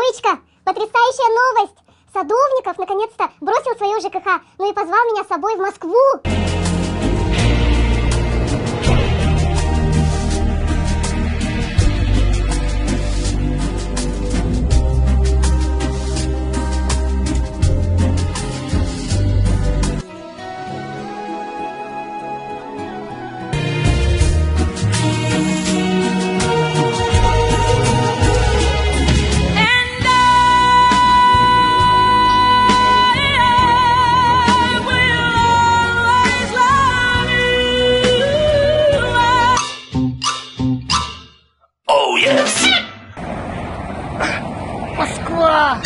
Марычка, потрясающая новость! Садовников наконец-то бросил свое ЖКХ, ну и позвал меня с собой в Москву. Москва!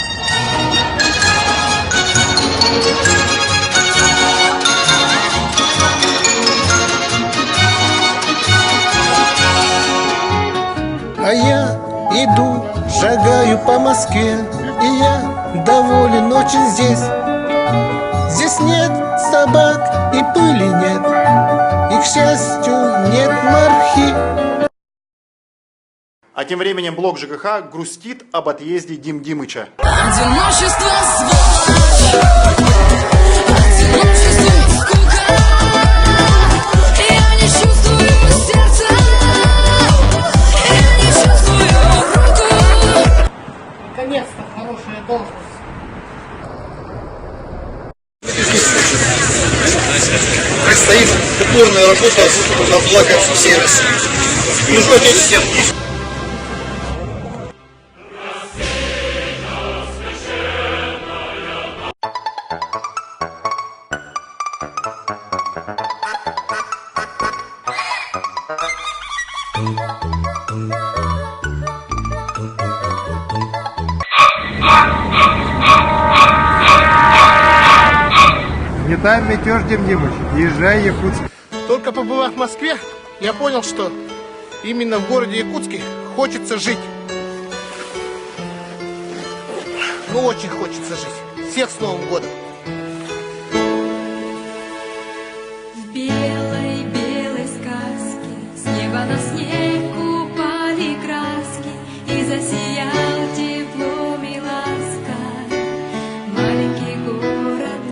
А я иду, шагаю по Москве, и я доволен очень здесь. Здесь нет собак и пыли нет, и, к счастью, нет морхи. А тем временем блок ЖКХ грустит об отъезде Дим Димыча. Одиночество, сволочь, одиночество, скука. Я не чувствую сердца, я не чувствую руку. Наконец-то хорошая должность. Предстоит упорная работа на благо всей России. Нужно всем. Не там метеж, Дим Димыч, езжай, Якутск. Только побывав в Москве, я понял, что именно в городе Якутске хочется жить. Ну, очень хочется жить. Всех с Новым годом! В белой